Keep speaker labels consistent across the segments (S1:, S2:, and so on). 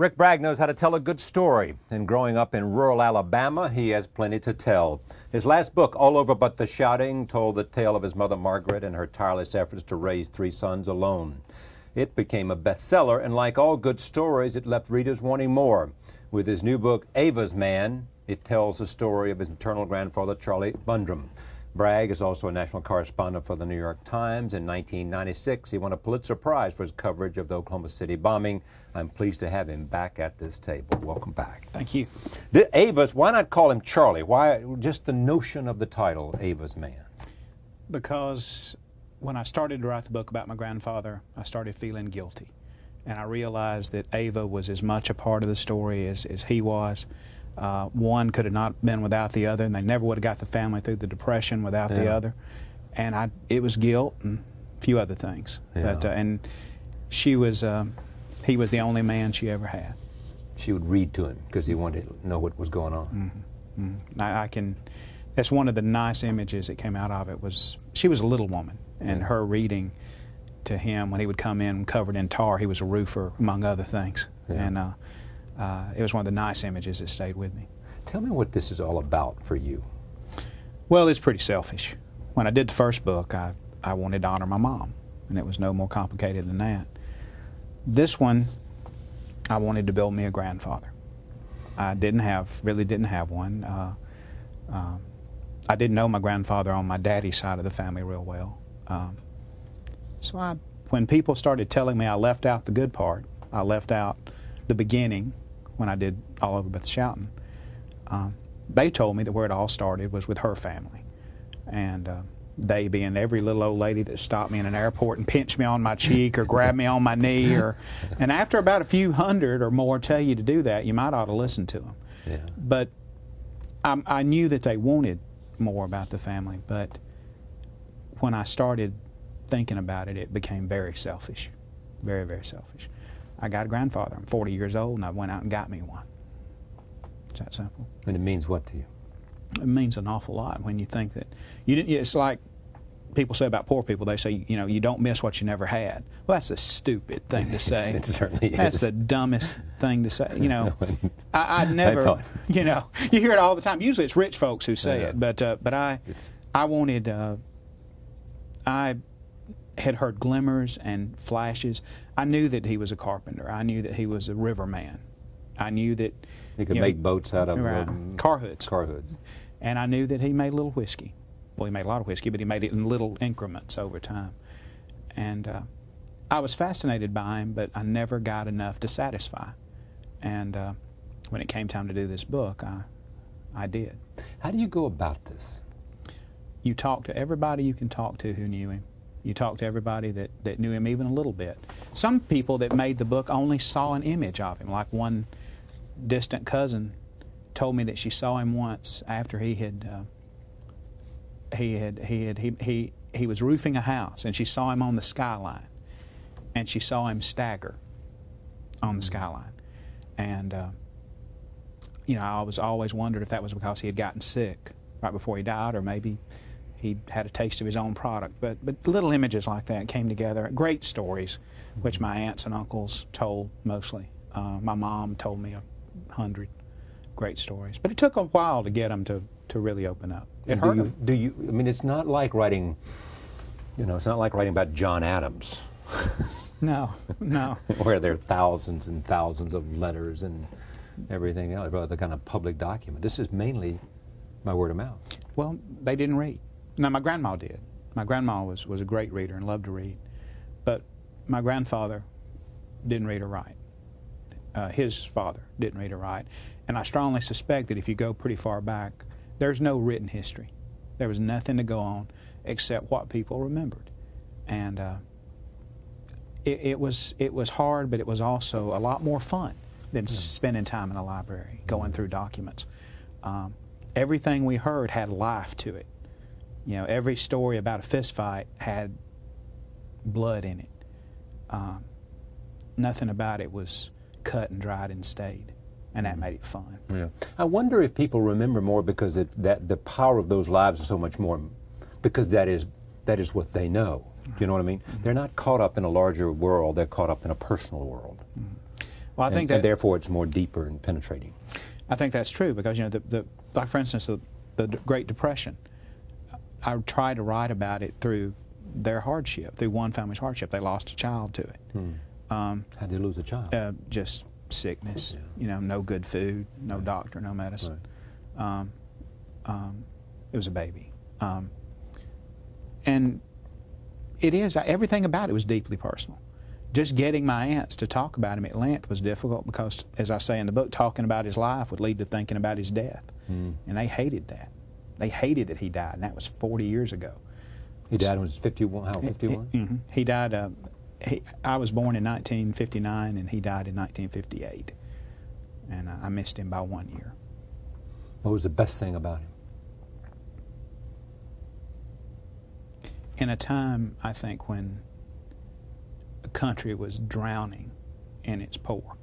S1: Rick Bragg knows how to tell a good story, and growing up in rural Alabama, he has plenty to tell. His last book, All Over But the Shouting, told the tale of his mother Margaret and her tireless efforts to raise 3 sons alone. It became a bestseller, and like all good stories, it left readers wanting more. With his new book, Avas Man, it tells the story of his maternal grandfather, Charlie Bundrum. Bragg is also a national correspondent for the New York Times. In 1996, he won a Pulitzer Prize for his coverage of the Oklahoma City bombing. I'm pleased to have him back at this table. Welcome back.
S2: Thank you.
S1: The Avas, why not call him Charlie? Why just the notion of the title, Avas Man?
S2: Because when I started to write the book about my grandfather, I started feeling guilty. And I realized that Ava was as much a part of the story as he was. One could have not been without the other, and they never would have got the family through the Depression without the other. And it was guilt and a few other things.
S1: Yeah.
S2: But and she was, he was the only man she ever had.
S1: She would read to him because he wanted to know what was going on.
S2: Mm-hmm. I can. That's one of the nice images that came out of it. Was she was a little woman, and her reading to him when he would come in covered in tar. He was a roofer, among other things, and it was one of the nice images that stayed with me.
S1: Tell me what this is all about for you.
S2: Well, it's pretty selfish. When I did the first book, I wanted to honor my mom, and it was no more complicated than that. This one, I wanted to build me a grandfather. I really didn't have one. I didn't know my grandfather on my daddy's side of the family real well. So when people started telling me I left out the good part, I left out the beginning when I did All Over But the Shoutin', they told me that where it all started was with her family. And they being every little old lady that stopped me in an airport and pinched me on my cheek or grabbed me on my knee. And after about a few hundred or more tell you to do that, you might ought to listen to them.
S1: Yeah.
S2: But I knew that they wanted more about the family. But when I started thinking about it, it became very selfish. Very, very selfish. I got a grandfather. I'm 40 years old, and I went out and got me one. It's that simple.
S1: And it means what to you?
S2: It means an awful lot when you think that you didn't. It's like people say about poor people. They say, you know, you don't miss what you never had. Well, that's a stupid thing to say.
S1: It certainly is.
S2: That's the dumbest thing to say. You know, I never. You know, you hear it all the time. Usually, it's rich folks who say it. But I wanted. I had heard glimmers and flashes. I knew that he was a carpenter. I knew that he was a riverman. I knew that
S1: he could make boats out of
S2: car hoods.
S1: Car hoods.
S2: And I knew that he made a little whiskey. Well, he made a lot of whiskey, but he made it in little increments over time. And I was fascinated by him, but I never got enough to satisfy. And when it came time to do this book, I did.
S1: How do you go about this?
S2: You talk to everybody you can talk to who knew him. You talk to everybody that knew him even a little bit. Some people that made the book only saw an image of him. Like one distant cousin told me that she saw him once after he was roofing a house, and she saw him on the skyline, and she saw him stagger on the skyline. And you know, I was always wondered if that was because he had gotten sick right before he died, or maybe he had a taste of his own product. But little images like that came together. Great stories, which my aunts and uncles told mostly. My mom told me 100 great stories. But it took a while to get them to really open up. It hurt them.
S1: Do you? I mean, it's not like writing. You know, it's not like writing about John Adams.
S2: No, no.
S1: Where there are thousands and thousands of letters and everything else, the kind of public document. This is mainly by word of mouth.
S2: Well, they didn't read. Now, my grandma did. My grandma was a great reader and loved to read. But my grandfather didn't read or write. His father didn't read or write. And I strongly suspect that if you go pretty far back, there's no written history. There was nothing to go on except what people remembered. And it was hard, but it was also a lot more fun than spending time in a library, going through documents. Everything we heard had life to it. You know, every story about a fist fight had blood in it. Nothing about it was cut and dried and stayed, and that made it fun.
S1: Yeah. I wonder if people remember more because that the power of those lives is so much more, because that is what they know. Do you know what I mean? They're not caught up in a larger world, they're caught up in a personal world.
S2: Well, I think that,
S1: and therefore it's more deeper and penetrating.
S2: I think that's true because, you know, like for instance, the Great Depression, I tried to write about it through their hardship, through one family's hardship. They lost a child to it.
S1: How'd they lose a child?
S2: Just sickness,
S1: Yeah.
S2: you know, no good food, no doctor, no medicine.
S1: Right.
S2: It was a baby. And it is, everything about it was deeply personal. Just getting my aunts to talk about him at length was difficult because, as I say in the book, talking about his life would lead to thinking about his death. And they hated that. They hated that he died, and that was 40 years ago.
S1: He died when he was 51, how, 51?
S2: He died, I was born in 1959, and he died in 1958. And I missed him by 1 year.
S1: What was the best thing about him?
S2: In a time, I think, when the country was drowning in its poor,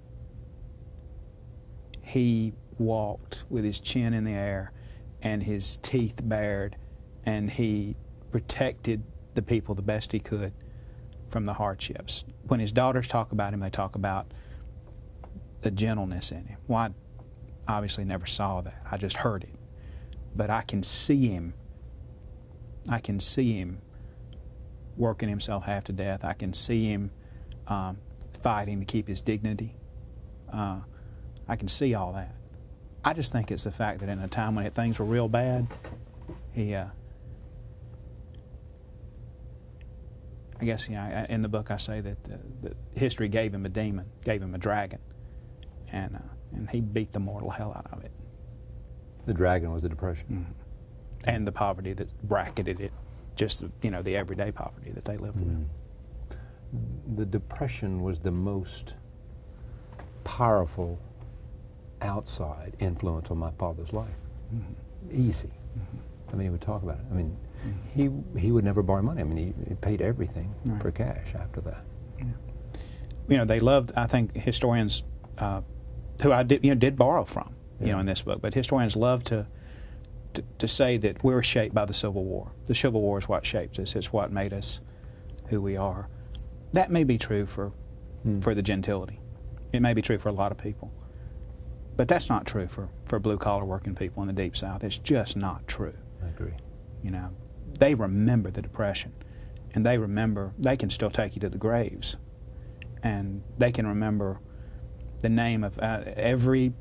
S2: he walked with his chin in the air and his teeth bared, and he protected the people the best he could from the hardships. When his daughters talk about him, they talk about the gentleness in him. Well, I obviously never saw that. I just heard it. But I can see him. I can see him working himself half to death. I can see him fighting to keep his dignity. I can see all that. I just think it's the fact that in a time when things were real bad, he, I guess, you know, in the book I say that history gave him a demon, gave him a dragon, and he beat the mortal hell out of it.
S1: The dragon was the Depression.
S2: And the poverty that bracketed it, just, you know, the everyday poverty that they lived with.
S1: The Depression was the most powerful outside influence on my father's life. Easy. I mean, he would talk about it. I mean, he would never borrow money. I mean, he paid everything for cash after that.
S2: You know, they loved, I think, historians who I did borrow from, you know, in this book, but historians love to say that we're shaped by the Civil War. The Civil War is what shaped us. It's what made us who we are. That may be true for the gentility. It may be true for a lot of people. But that's not true for blue-collar working people in the Deep South. It's just not true.
S1: I agree.
S2: You know, they remember the Depression, and they remember, they can still take you to the graves, and they can remember the name of every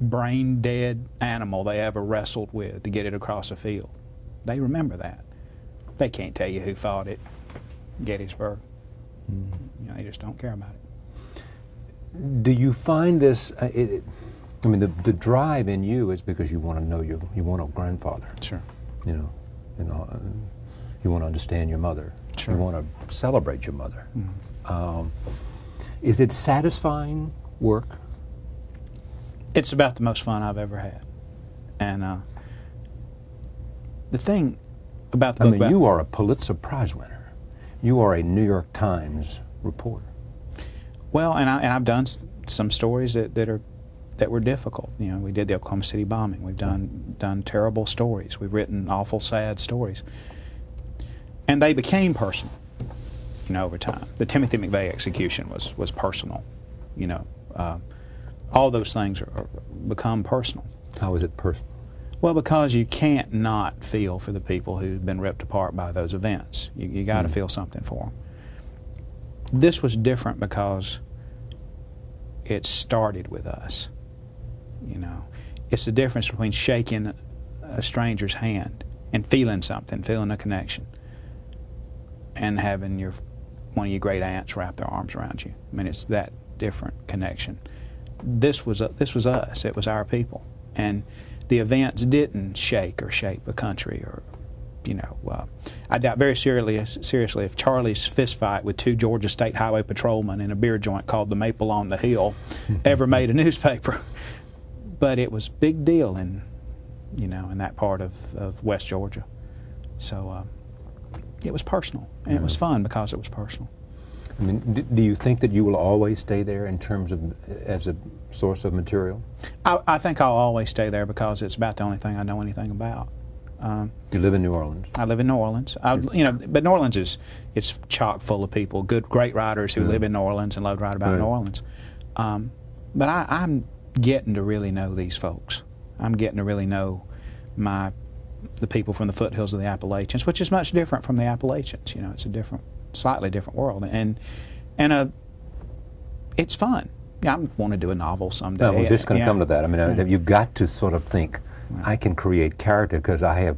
S2: brain-dead animal they ever wrestled with to get it across a field. They remember that. They can't tell you who fought at Gettysburg. You know, they just don't care about it.
S1: Do you find this, I mean, the drive in you is because you want to know you want a grandfather.
S2: Sure.
S1: You know, you want to understand your mother.
S2: Sure.
S1: You want to celebrate your mother. Is it satisfying work?
S2: It's about the most fun I've ever had. And the thing about the book,
S1: I mean, you are a Pulitzer Prize winner. You are a New York Times reporter.
S2: well, and I've done some stories that were difficult. You know, we did the Oklahoma City bombing. We've done terrible stories. We've written awful, sad stories, and they became personal. You know, over time, the Timothy McVeigh execution was personal. You know, all those things become personal.
S1: How is it personal?
S2: Well, because you can't not feel for the people who've been ripped apart by those events. You got to feel something for them. This was different because it started with us. You know, it's the difference between shaking a stranger's hand and feeling something, feeling a connection, and having one of your great aunts wrap their arms around you. I mean, it's that different connection. This was us. It was our people, and the events didn't shake or shape a country. Or, you know, I doubt very seriously if Charlie's fistfight with two Georgia State Highway patrolmen in a beer joint called the Maple on the Hill ever made a newspaper. But it was a big deal in that part of West Georgia. So it was personal, and it was fun because it was personal.
S1: I mean, do you think that you will always stay there in terms of as a source of material?
S2: I think I'll always stay there because it's about the only thing I know anything about.
S1: You live in New Orleans.
S2: I live in New Orleans. But New Orleans it's chock full of people, great writers who live in New Orleans and love to write about New Orleans. But I'm getting to really know these folks. I'm getting to really know the people from the foothills of the Appalachians, which is much different from the Appalachians. It's a slightly different world, and it's fun. Yeah, I want to do a novel someday.
S1: I was just going to come to that. I mean, you've got to sort of think, I can create character because I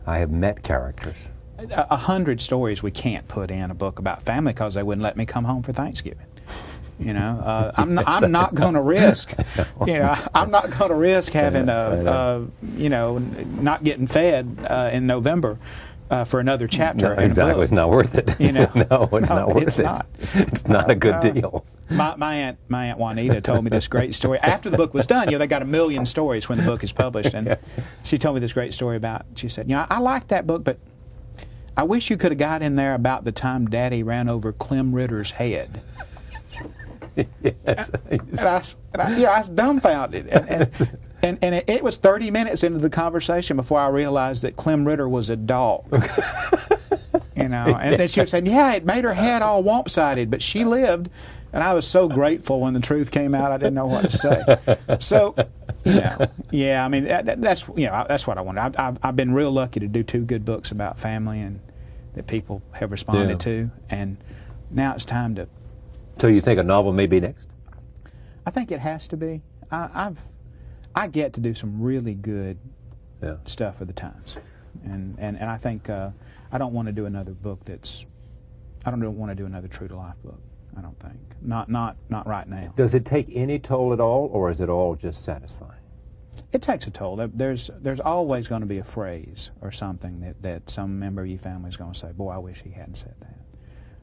S1: have met characters.
S2: 100 stories we can't put in a book about family because they wouldn't let me come home for Thanksgiving. I'm not going to risk. I'm not going to risk having not getting fed in November for another chapter.
S1: No, exactly, it's not worth it. No, it's not worth it. It's not a good deal.
S2: My aunt Juanita told me this great story after the book was done. They got 1 million stories when the book is published, and she told me this great story about. She said, I liked that book, but I wish you could have got in there about the time Daddy ran over Clem Ritter's head.
S1: Yes.
S2: I was dumbfounded. And it was 30 minutes into the conversation before I realized that Clem Ritter was a dog. And then she was saying, it made her head all womp-sided, but she lived. And I was so grateful when the truth came out, I didn't know what to say. So, I mean, that's what I wanted. I've been real lucky to do 2 good books about family and that people have responded to. And now it's time to...
S1: So you think a novel may be next?
S2: I think it has to be. I get to do some really good stuff for the Times, and I think I don't want to do another book I don't want to do another true to life book. I don't think not right now.
S1: Does it take any toll at all, or is it all just satisfying?
S2: It takes a toll. There's always going to be a phrase or something that some member of your family is going to say, "Boy, I wish he hadn't said that,"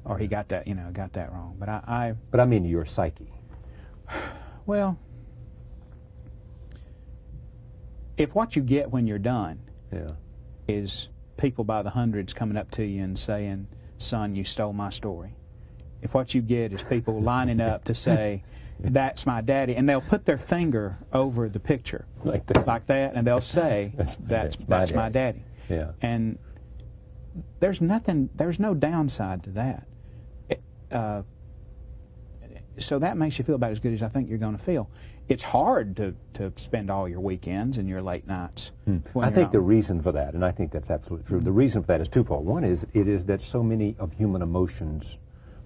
S2: or he got that wrong. But
S1: I mean your psyche.
S2: Well, if what you get when you're done is people by the hundreds coming up to you and saying, "Son, you stole my story," if what you get is people lining up to say, "That's my daddy," and they'll put their finger over the picture like that, and they'll say, "That's my daddy."
S1: Yeah.
S2: And there's no downside to that. So that makes you feel about as good as I think you're going to feel. It's hard to spend all your weekends and your late nights.
S1: I think the reason for that, and I think that's absolutely true, the reason for that is twofold. One is that so many of human emotions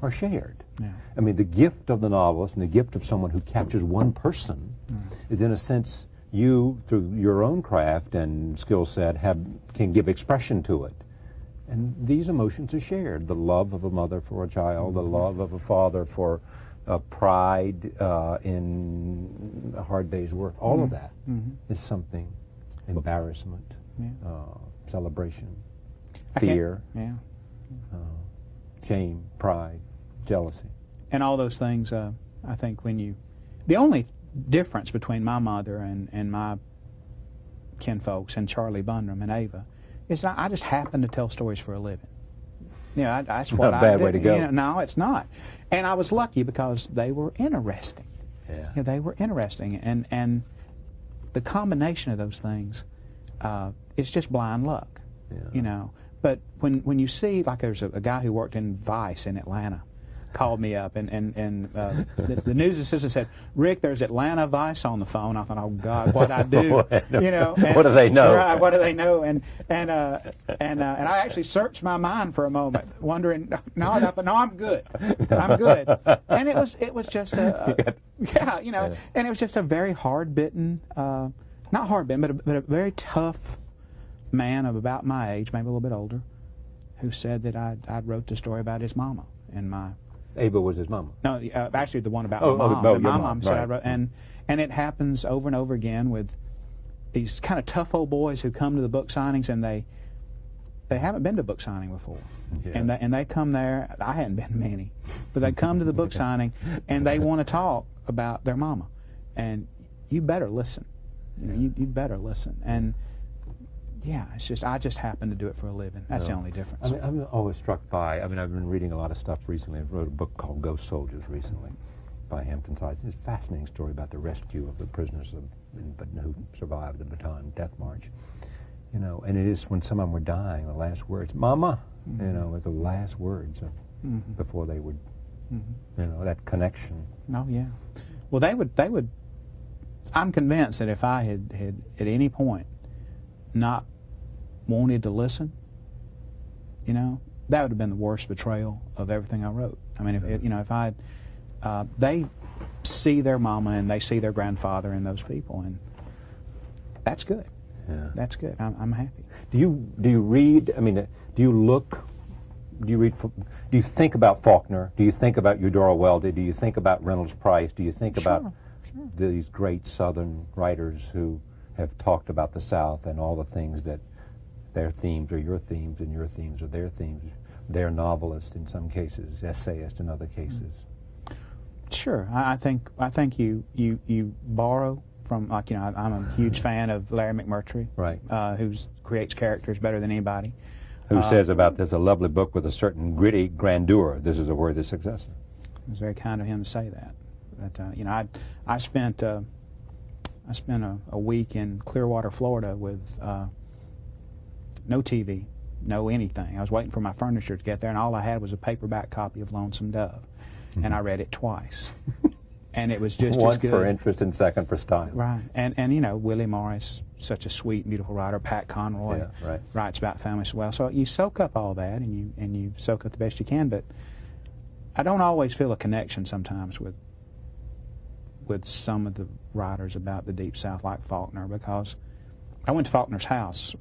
S1: are shared.
S2: Yeah.
S1: I mean, the gift of the novelist and the gift of someone who captures one person is, in a sense, you, through your own craft and skill set, can give expression to it. And these emotions are shared. The love of a mother for a child, the love of a father for pride in a hard day's work. All of that is something. Embarrassment, celebration, fear, shame, pride, jealousy.
S2: And all those things, I think the only difference between my mother and my kinfolks and Charlie Bunram and Ava is I just happen to tell stories for a living. That's what I do.
S1: Not a bad way to go.
S2: No, it's not. And I was lucky because they were interesting.
S1: Yeah.
S2: They were interesting, and the combination of those things, it's just blind luck.
S1: Yeah.
S2: But when you see, like, there's a guy who worked in Vice in Atlanta, called me up, and the news assistant said, "Rick, there's Atlanta Vice on the phone." I thought, "Oh God, what'd I do?" And,
S1: what do they know?
S2: Right, what do they know? And I actually searched my mind for a moment, wondering. No, I thought, no, I'm good. I'm good. And it was just and it was just a very hard-bitten, not hard-bitten, but a very tough man of about my age, maybe a little bit older, who said that I wrote the story about his mama and my.
S1: Ava was his mama.
S2: No, actually the one about my mom. My mom said
S1: right.
S2: I wrote, and it happens over and over again with these kind of tough old boys who come to the book signings, and they haven't been to a book signing before, and they come there. I hadn't been to many, but they come to the book signing and they want to talk about their mama, and you better listen. You better listen. And it's just I just happen to do it for a living. That's the only difference.
S1: I mean, I'm always struck by. I've been reading a lot of stuff recently. I wrote a book called Ghost Soldiers recently by Hampton Tides. It's a fascinating story about the rescue of the prisoners who survived the Bataan Death March. You know, and it is when some of them were dying, the last words, "Mama," you know, were the last words before they would, you know, that connection.
S2: Oh yeah. Well, they would. I'm convinced that if I had at any point not wanted to listen, you know, that would have been the worst betrayal of everything I wrote. I mean, if you know, if I they see their mama and they see their grandfather in those people, and that's good.
S1: Yeah.
S2: That's good. I'm happy.
S1: Do you read? I mean, do you look? Do you read? Do you think about Faulkner? Do you think about Eudora Weldy? Do you think about Reynolds Price? Do you think about these great Southern writers who have talked about the South and all the things that their themes are your themes and your themes are their themes? They're novelists in some cases, essayists in other cases.
S2: Sure. I think you borrow from, like, you know, I'm a huge fan of Larry McMurtry,
S1: right?
S2: Who creates characters better than anybody.
S1: Who says about this, a lovely book with a certain gritty grandeur. This is a worthy successor.
S2: It was very kind of him to say that. But you know, I spent a week in Clearwater, Florida, with no TV, no anything. I was waiting for my furniture to get there, and all I had was a paperback copy of Lonesome Dove, and I read it twice. And it was just
S1: one
S2: as good.
S1: For interest and second for style.
S2: Right. And you know, Willie Morris, such a sweet, beautiful writer. Pat Conroy writes about family as well. So you soak up all that, and you soak up the best you can. But I don't always feel a connection sometimes with some of the writers about the Deep South, like Faulkner, because I went to Faulkner's house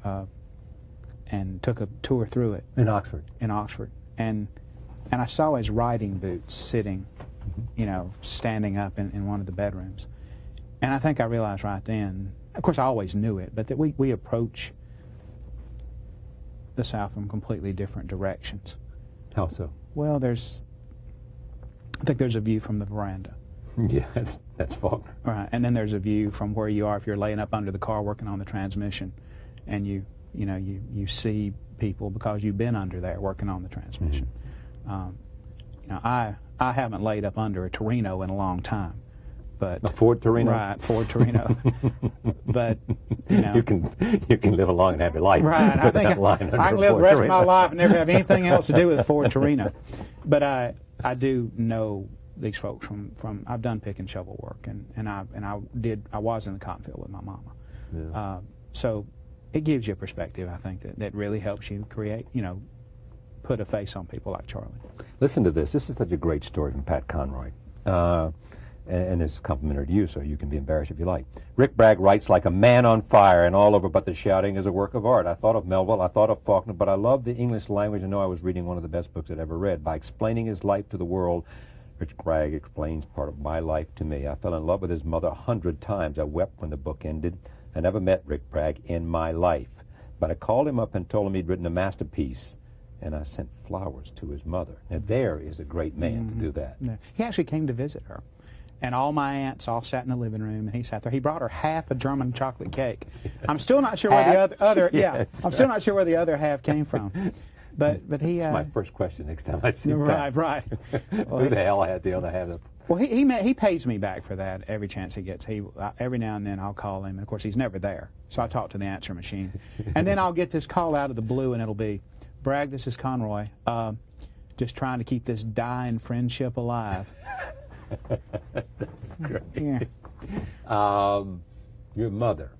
S2: and took a tour through it.
S1: In Oxford.
S2: In Oxford. And I saw his riding boots sitting, you know, standing up in one of the bedrooms. And I think I realized right then, of course I always knew it, but that we approach the South from completely different directions.
S1: How so?
S2: Well, I think there's a view from the veranda.
S1: Yes, that's Faulkner.
S2: Right, and then there's a view from where you are if you're laying up under the car working on the transmission, and you see people because you've been under there working on the transmission. You know, I haven't laid up under a Torino in a long time, but
S1: a Ford Torino.
S2: Right, Ford Torino. But you know,
S1: you can live a long and happy life.
S2: Right, I think I can live the rest of my life and never have anything else to do with a Ford Torino. But I do know these folks from I've done pick and shovel work, and I was in the cotton field with my mama.
S1: Yeah.
S2: So it gives you a perspective, I think, that really helps you create, you know, put a face on people like Charlie.
S1: Listen to this. This is such a great story from Pat Conroy. And it's complimentary to you, so you can be embarrassed if you like. Rick Bragg writes like a man on fire, and all over but the shouting is a work of art. I thought of Melville, I thought of Faulkner, but I love the English language and know I was reading one of the best books I'd ever read. By explaining his life to the world, Rick Bragg explains part of my life to me. I fell in love with his mother 100 times. I wept when the book ended. I never met Rick Bragg in my life, but I called him up and told him he'd written a masterpiece, and I sent flowers to his mother. Now, there is a great man to do that.
S2: Yeah. He actually came to visit her, and all my aunts all sat in the living room, and he sat there. He brought her half a German chocolate cake. I'm still not sure where the other
S1: Yes.
S2: I'm still not sure where the other half came from. But he.
S1: That's my first question next time I see him.
S2: Right. Well,
S1: who the hell had the other half?
S2: Well, he pays me back for that every chance he gets. Every now and then I'll call him, and of course he's never there. So I talk to the answer machine, and then I'll get this call out of the blue, and it'll be, Bragg, this is Conroy. Just trying to keep this dying friendship alive.
S1: Great.
S2: Yeah.
S1: Your mother,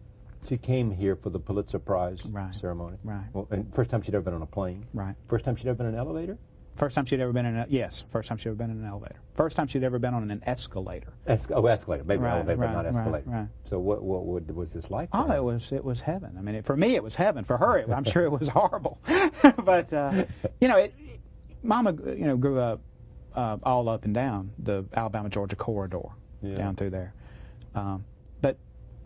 S1: she came here for the Pulitzer Prize ceremony.
S2: Right.
S1: Well, and first time she'd ever been on a plane.
S2: Right.
S1: First time she'd ever been in an elevator.
S2: First time she'd ever been in first time she'd ever been in an elevator. First time she'd ever been on an escalator.
S1: Escalator. Maybe elevator, but not escalator.
S2: Right.
S1: So what was this like?
S2: Oh, it was heaven. I mean, for me it was heaven. For her, I'm sure it was horrible. But you know, Mama, you know, grew up all up and down the Alabama-Georgia corridor, down through there. But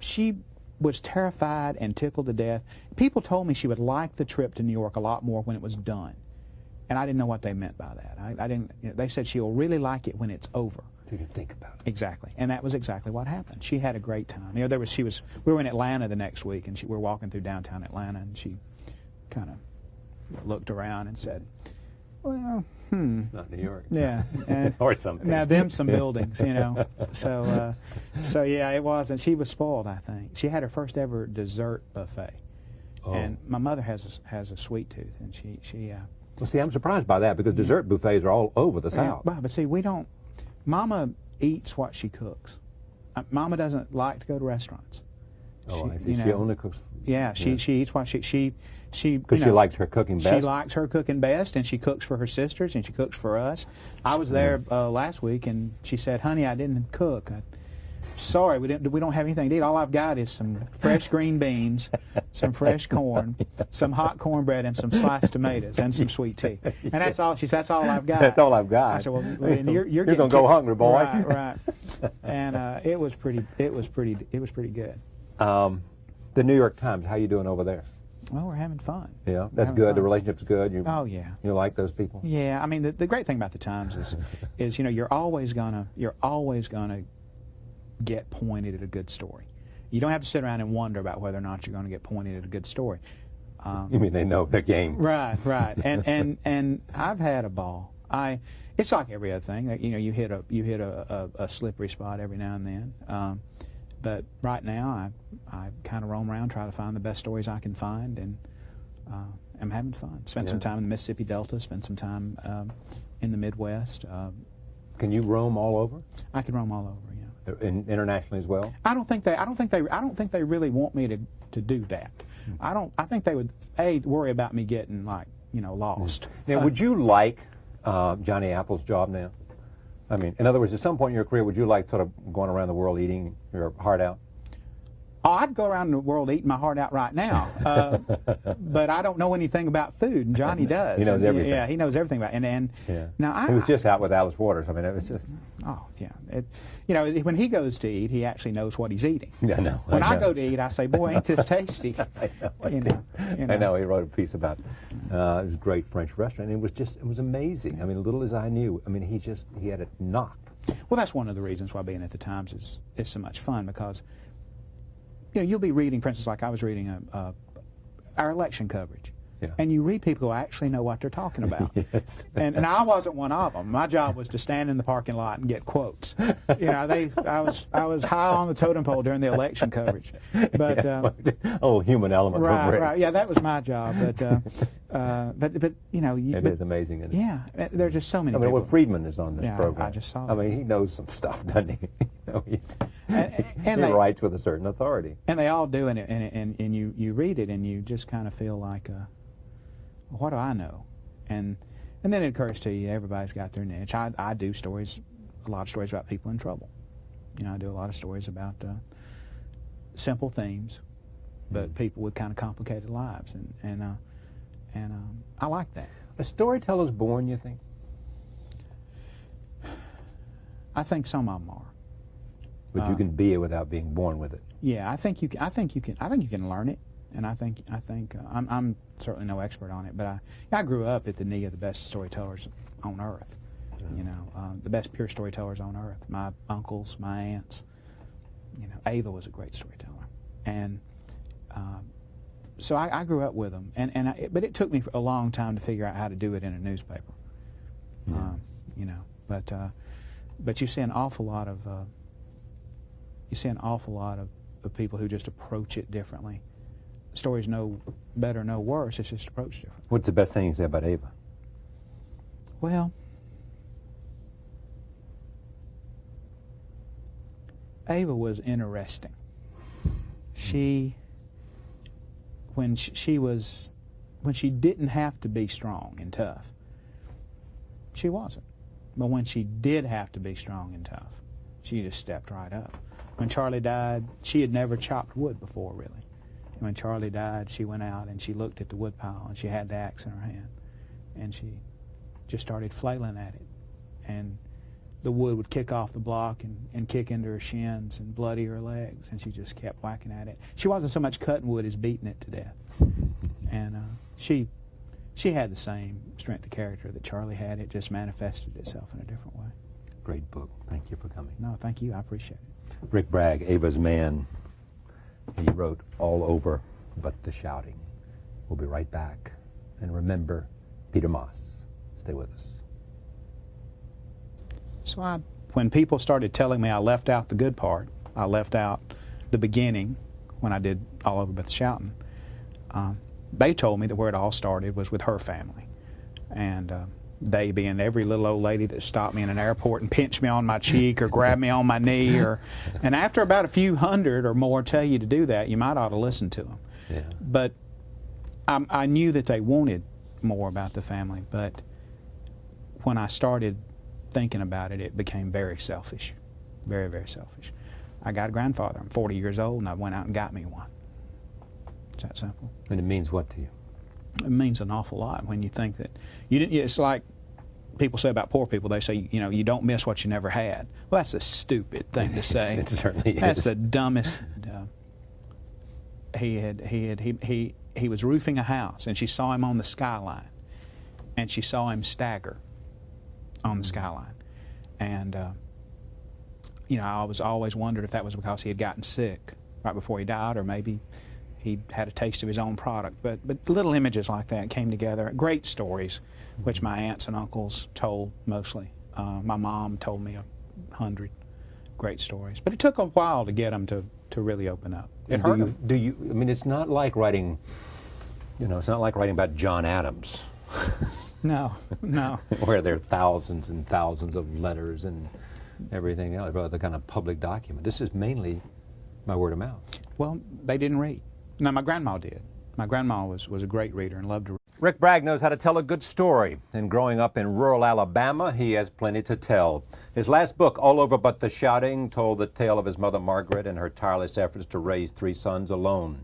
S2: she was terrified and tickled to death. People told me she would like the trip to New York a lot more when it was done. And I didn't know what they meant by that. I didn't. You know, they said she'll really like it when it's over.
S1: You can think about it.
S2: Exactly, and that was exactly what happened. She had a great time. You know, we were in Atlanta the next week, and we were walking through downtown Atlanta, and she kind of looked around and said, "Well,
S1: it's not New York."
S2: Yeah,
S1: or something.
S2: Now some buildings, you know. So yeah, it was, and she was spoiled. I think she had her first ever dessert buffet.
S1: Oh.
S2: And my mother has a sweet tooth, and she
S1: Well, see, I'm surprised by that because dessert buffets are all over the South.
S2: But see, we don't. Mama eats what she cooks. Mama doesn't like to go to restaurants.
S1: Oh, I see. She only cooks.
S2: Yeah, she eats what she
S1: because she likes her cooking best.
S2: She likes her cooking best, and she cooks for her sisters, and she cooks for us. I was there last week, and she said, "Honey, I didn't cook. Sorry, we don't have anything to eat. All I've got is some fresh green beans, some fresh corn, some hot cornbread, and some sliced tomatoes, and some sweet tea. And that's all." She said, "That's all I've got."
S1: That's all I've got.
S2: I said, "Well, you're
S1: gonna go hungry, boy."
S2: Right. And it was pretty good.
S1: The New York Times. How you doing over there?
S2: Well, we're having fun.
S1: Yeah, that's good. Fun. The relationship's good.
S2: Oh yeah.
S1: You like those people?
S2: Yeah, I mean the great thing about the Times is you're always gonna get pointed at a good story. You don't have to sit around and wonder about whether or not you're going to get pointed at a good story.
S1: You mean they know the game?
S2: Right. And I've had a ball. It's like every other thing. You hit a slippery spot every now and then. But right now, I kind of roam around, try to find the best stories I can find, and I'm having fun. Spent some time in the Mississippi Delta. Spent some time in the Midwest.
S1: Can you roam all over?
S2: I can roam all over.
S1: Internationally as well?
S2: I don't think they really want me to do that. I think they would worry about me getting lost.
S1: Now, would you like Johnny Apple's job now? I mean, in other words, at some point in your career, would you like sort of going around the world eating your heart out?
S2: Oh, I'd go around the world eating my heart out right now, but I don't know anything about food, and Johnny does.
S1: He knows everything.
S2: Yeah, he knows everything about it. And now
S1: he was just out with Alice Waters. I mean, it was just.
S2: Oh yeah, when he goes to eat, he actually knows what he's eating.
S1: Yeah, I know.
S2: When I go to eat, I say, "Boy, ain't this tasty?"
S1: I know. He wrote a piece about it was a great French restaurant. And it was amazing. I mean, little as I knew. I mean, he had it knocked.
S2: Well, that's one of the reasons why being at the Times is so much fun, because you'll be reading, for instance, like I was reading our election coverage. Yeah. And you read people who actually know what they're talking about.
S1: Yes.
S2: And I wasn't one of them. My job was to stand in the parking lot and get quotes. I was high on the totem pole during the election coverage. But
S1: human element.
S2: Right. Yeah, that was my job. But
S1: it is amazing. Isn't it?
S2: Yeah, there's just so many.
S1: I mean, well, Friedman is on this program.
S2: I just saw that.
S1: I mean, he knows some stuff, doesn't he?
S2: And
S1: he writes with a certain authority.
S2: And they all do, and you read it, and you just kind of feel like, what do I know? And then it occurs to you, everybody's got their niche. I do a lot of stories about people in trouble. I do a lot of stories about simple themes, but people with kind of complicated lives, and I like that.
S1: A storyteller's born, you think?
S2: I think some of them are.
S1: But you can be it without being born with it.
S2: Yeah, I think you can learn it, and I think I'm certainly no expert on it, but I grew up at the knee of the best storytellers on earth. The best pure storytellers on earth. My uncles, my aunts. Ava was a great storyteller, and so I grew up with them, but it took me a long time to figure out how to do it in a newspaper. But you see an awful lot of people who just approach it differently. Stories no better, no worse. It's just approached different.
S1: What's the best thing you say about Ava?
S2: Well, Ava was interesting. When she didn't have to be strong and tough, she wasn't. But when she did have to be strong and tough, she just stepped right up. When Charlie died, she had never chopped wood before, really. When Charlie died, she went out and she looked at the wood pile, and she had the axe in her hand, and she just started flailing at it, and the wood would kick off the block and kick into her shins and bloody her legs, and she just kept whacking at it. She wasn't so much cutting wood as beating it to death. And she had the same strength of character that Charlie had. It just manifested itself in a different way.
S1: Great book. Thank you for coming.
S2: No, thank you. I appreciate it.
S1: Rick Bragg, Ava's Man. He wrote All Over But the Shouting. We'll be right back. And remember, Peter Moss. Stay with us.
S2: So when people started telling me I left out the good part, I left out the beginning when I did All Over But the Shouting, They told me that where it all started was with her family, and they being every little old lady that stopped me in an airport and pinched me on my cheek or grabbed me on my knee, and after about a few hundred or more tell you to do that, you might ought to listen to them.
S1: Yeah.
S2: But I knew that they wanted more about the family, but when I started thinking about it, it became very selfish, very, very selfish. I got a grandfather. I'm 40 years old, and I went out and got me one. It's that simple.
S1: And it means what to you?
S2: It means an awful lot when you think that it's like people say about poor people. They say, you don't miss what you never had. Well, that's a stupid thing to say.
S1: It certainly is.
S2: That's the dumbest. He was roofing a house, and she saw him on the skyline, and she saw him stagger on the skyline, and I was always wondered if that was because he had gotten sick right before he died, or maybe he had a taste of his own product. But little images like that came together. Great stories, which my aunts and uncles told mostly. My mom told me 100 great stories. But it took a while to get them to really open up. It hurt them.
S1: I mean, it's not like writing, it's not like writing about John Adams.
S2: No.
S1: Where there are thousands and thousands of letters and everything else, the kind of public document. This is mainly by word of mouth.
S2: Well, they didn't read. No, my grandma did. My grandma was a great reader and loved to read.
S1: Rick Bragg knows how to tell a good story, and growing up in rural Alabama, he has plenty to tell. His last book, All Over But the Shouting, told the tale of his mother Margaret and her tireless efforts to raise 3 sons alone.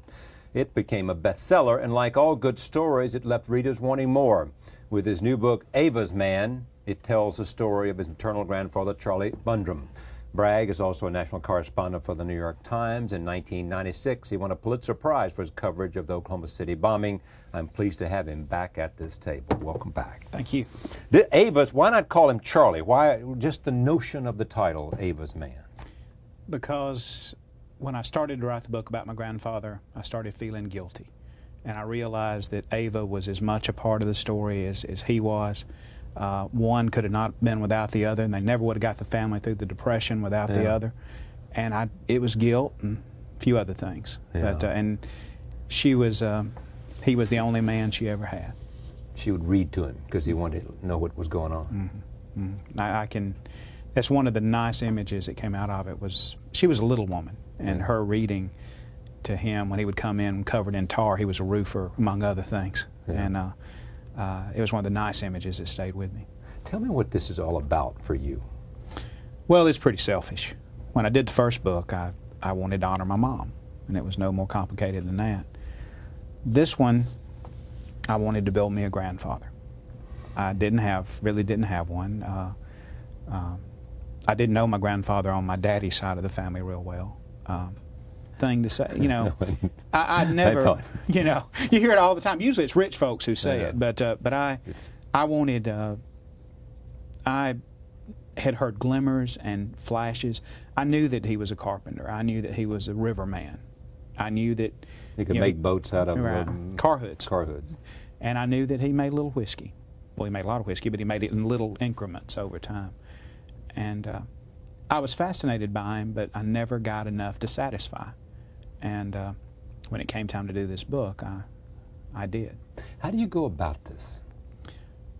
S1: It became a bestseller, and like all good stories, it left readers wanting more. With his new book, Avas Man, it tells the story of his maternal grandfather, Charlie Bundrum. Bragg is also a national correspondent for the New York Times. In 1996, he won a Pulitzer Prize for his coverage of the Oklahoma City bombing. I'm pleased to have him back at this table. Welcome back.
S2: Thank you.
S1: Avas, why not call him Charlie? Why just the notion of the title, Avas Man?
S2: Because when I started to write the book about my grandfather, I started feeling guilty. And I realized that Ava was as much a part of the story as he was. One could have not been without the other, and they never would have got the family through the Depression without the other. And it was guilt and a few other things.
S1: Yeah.
S2: But and he was the only man she ever had.
S1: She would read to him because he wanted to know what was going on.
S2: Mm-hmm. Mm-hmm. That's one of the nice images that came out of it. She was a little woman, and her reading to him when he would come in covered in tar. He was a roofer, among other things.
S1: Yeah.
S2: And it was one of the nice images that stayed with me.
S1: Tell me what this is all about for you.
S2: Well, it's pretty selfish. When I did the first book, I wanted to honor my mom, and it was no more complicated than that. This one, I wanted to build me a grandfather. I really didn't have one. I didn't know my grandfather on my daddy's side of the family real well. Thing to say, I never, you hear it all the time. Usually it's rich folks who say it, but I wanted, I had heard glimmers and flashes. I knew that he was a carpenter. I knew that he was a riverman. I knew that
S1: he could make boats out of
S2: car hoods.
S1: Car hoods.
S2: And I knew that he made a little whiskey. Well, he made a lot of whiskey, but he made it in little increments over time. And I was fascinated by him, but I never got enough to satisfy. And when it came time to do this book, I did.
S1: How do you go about this?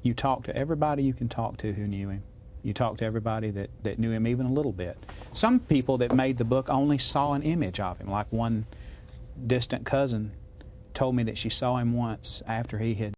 S2: You talk to everybody you can talk to who knew him. You talk to everybody that knew him even a little bit. Some people that made the book only saw an image of him, like one distant cousin told me that she saw him once after he had